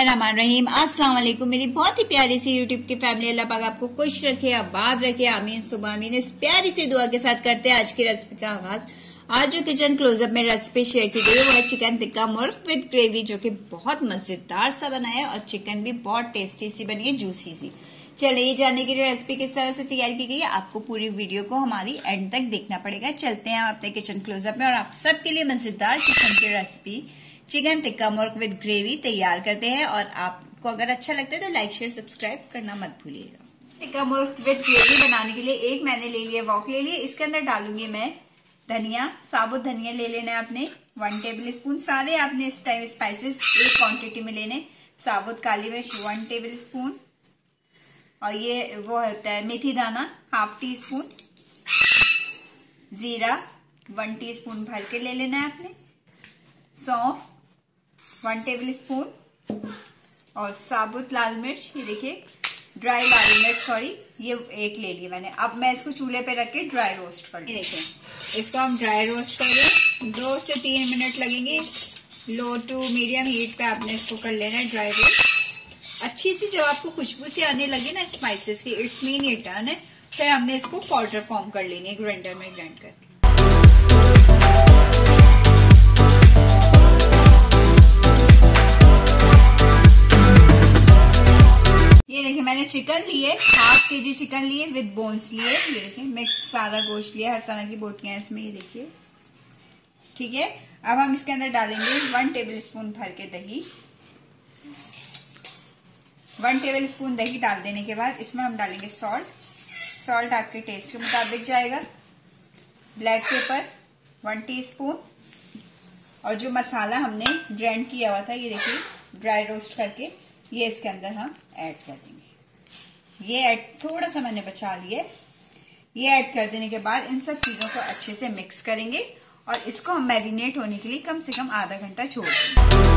बिस्मिल्लाहिर्रहमानिर्रहीम। अस्सलाम वालेकुम मेरी बहुत ही प्यारी सी यूट्यूब की फैमिली। अल्लाह पाक आपको खुश रखे, आबाद रखे, आमीन सुबह आमीन। इस प्यारी सी दुआ के साथ करते हैं आज की रेसिपी का आगाज। आज जो किचन क्लोजअप में रेसिपी शेयर की गई है वो है चिकन टिक्का मुर्ग विद ग्रेवी, जो कि बहुत मजेदार सा बना है और चिकन भी बहुत टेस्टी सी बनी है, जूसी सी। चलिए ये जानने के लिए रेसिपी किस तरह से तैयार की गई है, आपको पूरी वीडियो को हमारी एंड तक देखना पड़ेगा। चलते हैं अपने किचन क्लोजअप में और आप सबके लिए मजेदार किचन की रेसिपी चिकन टिक्का मुर्ग विद ग्रेवी तैयार करते हैं। और आपको अगर अच्छा लगता है तो लाइक शेयर सब्सक्राइब करना मत भूलिएगा। टिक्का मुर्ग विद ग्रेवी बनाने के लिए एक मैंने ले लिया वॉक ले लिया। इसके अंदर डालूंगी मैं धनिया, साबुत धनिया ले लेना है आपने 1 टेबल स्पून। सारे आपने इस टाइम स्पाइसेस एक क्वांटिटी में लेने। साबुत काली मिर्च 1 टेबल स्पून, और ये वो होता है मेथी दाना 1/2 टीस्पून, जीरा 1 टीस्पून भर के ले लेना है आपने, सौंफ 1 टेबल स्पून, और साबुत लाल मिर्च, ये देखिए ड्राई लाल मिर्च सॉरी, ये 1 ले ली मैंने। अब मैं इसको चूल्हे पे रख के ड्राई रोस्ट कर, देखिए इसको हम ड्राई रोस्ट करेंगे। 2 से 3 मिनट लगेंगे। लो टू मीडियम हीट पे आपने इसको कर लेना है ड्राई रोस्ट। अच्छी सी जब आपको खुशबू से आने लगे ना स्पाइसेस की, इट्स मीन ये डन है। फिर हमने इसको पाउडर फॉर्म कर लेनी है ग्राइंडर में ग्राइंड करके। ये देखिए मैंने चिकन लिए 1/2 केजी चिकन लिए विद बोन्स लिए। ये देखिए मिक्स सारा गोश्त लिया, हर तरह की बोटियां इसमें, ये देखिए ठीक है। अब हम इसके अंदर डालेंगे 1 टेबल स्पून भर के दही। 1 टेबल स्पून दही डाल देने के बाद इसमें हम डालेंगे सॉल्ट आपके टेस्ट के मुताबिक जाएगा। ब्लैक पेपर 1 टीस्पून, और जो मसाला हमने ग्राइंड किया हुआ था, ये देखिए ड्राई रोस्ट करके, ये इसके अंदर हम ऐड कर देंगे। ये ऐड थोड़ा सा मैंने बचा लिया। ये ऐड कर देने के बाद इन सब चीजों को अच्छे से मिक्स करेंगे और इसको हम मैरिनेट होने के लिए कम से कम आधा घंटा छोड़ देंगे।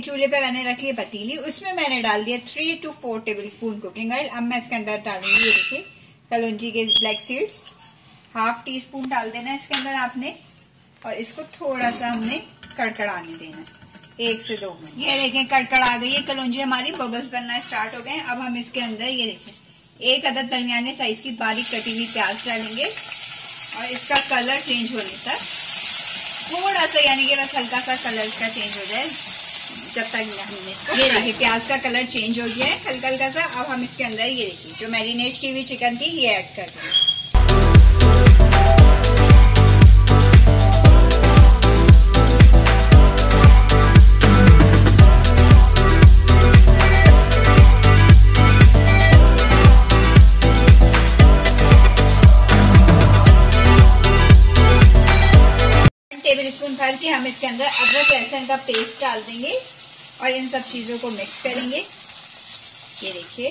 चूल्हे पे मैंने रखी है पतीली, उसमें मैंने डाल दिया 3 to 4 table spoon cooking oil. अब मैं इसके अंदर डालूंगी, ये देखिए कलौंजी के ब्लैक सीड्स 1/2 टीस्पून डाल देना है इसके अंदर आपने, और इसको थोड़ा सा हमने कड़कड़ाने देना 1 से 2 मिनट। ये देखिए कड़कड़ा गई है कलौंजी हमारी, बबल्स बनना स्टार्ट हो गए। अब हम इसके अंदर ये देखिए 1 अदद दरमियाने साइज की बारीक कटी हुई प्याज डालेंगे, और इसका कलर चेंज होने तक थोड़ा सा, यानी कि बस हल्का सा कलर इसका चेंज हो जाए जब तक हमने, ये देखिए प्याज का कलर चेंज हो गया है हल्का हल्का सा। अब हम इसके अंदर ये देखिए जो मैरिनेट की हुई चिकन थी ये ऐड कर देंगे। टेबल स्पून भर के हम इसके अंदर अदरक लहसुन का पेस्ट डाल देंगे और इन सब चीजों को मिक्स करेंगे, ये देखिए।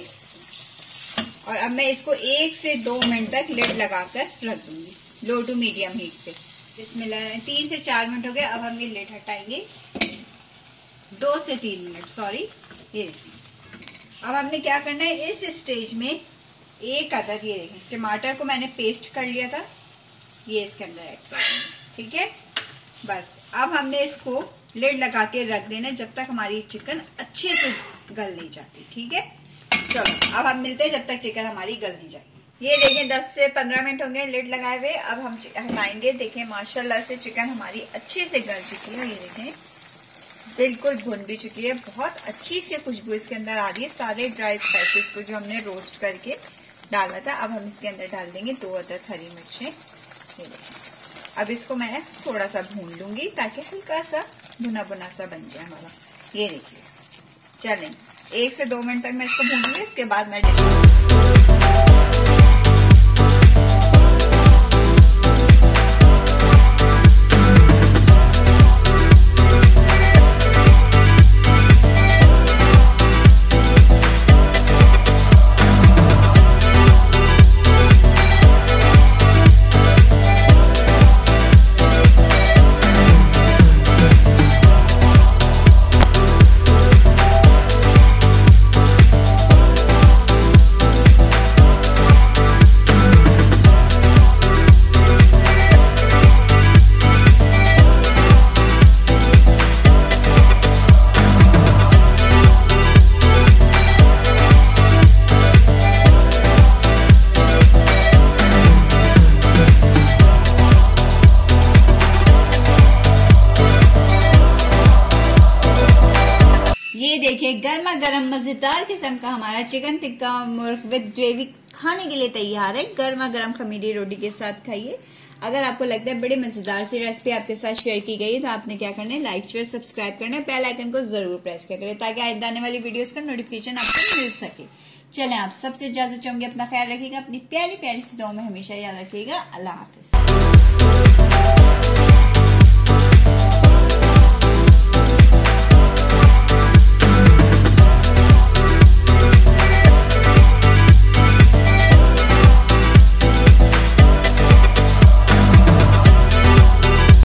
और अब मैं इसको 1 से 2 मिनट तक लिड लगाकर रख दूंगी लो टू मीडियम हीट पे। बिस्मिल्लाह 3 से 4 मिनट हो गए। अब हम ये लिड हटाएंगे 2 से 3 मिनट सॉरी, ये देखिए। अब हमने क्या करना है, इस स्टेज में 1 अदद ये देखिए टमाटर को मैंने पेस्ट कर लिया था, ये इसके अंदर ऐड कर देंगे, ठीक है। बस अब हमने इसको लिड लगा के रख देना जब तक हमारी चिकन अच्छे से गल नहीं जाती, ठीक है। चलो अब हम मिलते हैं जब तक चिकन हमारी गल नहीं जाती। ये देखें 10 से 15 मिनट होंगे लिड लगाए हुए। अब हम हटाएंगे, देखें माशाल्लाह से चिकन हमारी अच्छे से गल चुकी है, ये देखें बिल्कुल भुन भी चुकी है, बहुत अच्छी सी खुशबू इसके अंदर आ रही है सारे ड्राई स्पाइसेस को जो हमने रोस्ट करके डाला था। अब हम इसके अंदर डाल देंगे 2 अदद हरी मिर्चें, ये देखें। अब इसको मैं थोड़ा सा भून लूंगी ताकि हल्का सा भुना भुना सा बन जाए हमारा, ये देखिए। चलें 1 से 2 मिनट तक मैं इसको भूनूंगी, इसके बाद मैं देखिए गर्मा गर्म मजेदार किस्म का हमारा चिकन टिक्का मुर्ग विद ग्रेवी खाने के लिए तैयार है। गर्मा गर्म खमीरी रोटी के साथ खाइए। अगर आपको लगता है बड़ी मजेदार सी रेसिपी आपके साथ शेयर की गई तो आपने क्या करना है, लाइक शेयर सब्सक्राइब करना है, बेल आइकन को जरूर प्रेस किया करें ताकि आइंदा आने वाली वीडियोस का नोटिफिकेशन आपको मिल सके। चलें, आप सबसे इजाजत चाहूंगी, अपना ख्याल रखिएगा, अपनी प्यारी प्यारी सी दुआ में हमेशा याद रखिएगा। अल्लाह हाफिज।